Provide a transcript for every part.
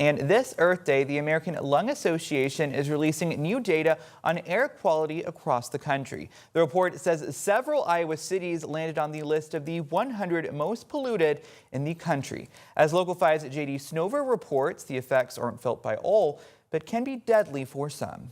And this Earth Day, the American Lung Association is releasing new data on air quality across the country. The report says several Iowa cities landed on the list of the 100 most polluted in the country. As Local 5's JD Snover reports, the effects aren't felt by all, but can be deadly for some.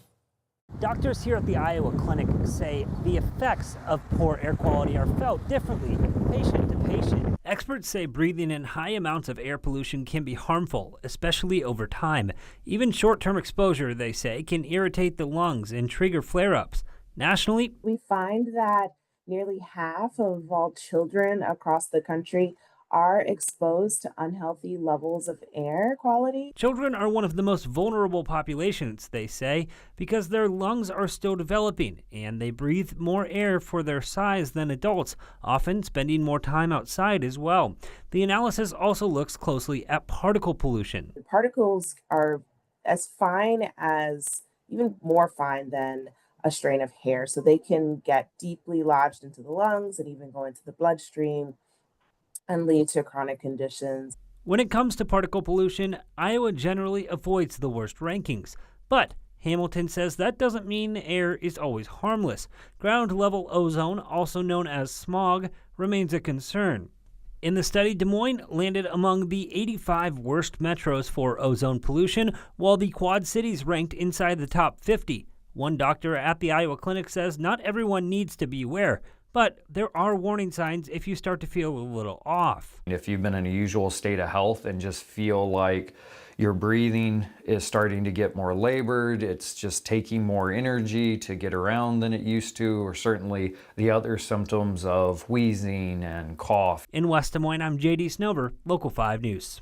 Doctors here at the Iowa clinic say the effects of poor air quality are felt differently, patient to patient. Experts say breathing in high amounts of air pollution can be harmful, especially over time. Even short-term exposure, they say, can irritate the lungs and trigger flare-ups. Nationally, we find that nearly half of all children across the country are exposed to unhealthy levels of air quality. Children are one of the most vulnerable populations, they say, because their lungs are still developing and they breathe more air for their size than adults, often spending more time outside as well. The analysis also looks closely at particle pollution. The particles are as fine as, even more fine than a strain of hair, so they can get deeply lodged into the lungs and even go into the bloodstream and lead to chronic conditions. When it comes to particle pollution, Iowa generally avoids the worst rankings. But Hamilton says that doesn't mean air is always harmless. Ground-level ozone, also known as smog, remains a concern. In the study, Des Moines landed among the 85 worst metros for ozone pollution, while the Quad Cities ranked inside the top 50. One doctor at the Iowa clinic says not everyone needs to be aware, but there are warning signs if you start to feel a little off. If you've been in a usual state of health and just feel like your breathing is starting to get more labored, it's just taking more energy to get around than it used to, or certainly the other symptoms of wheezing and cough. In West Des Moines, I'm JD Snover, Local 5 News.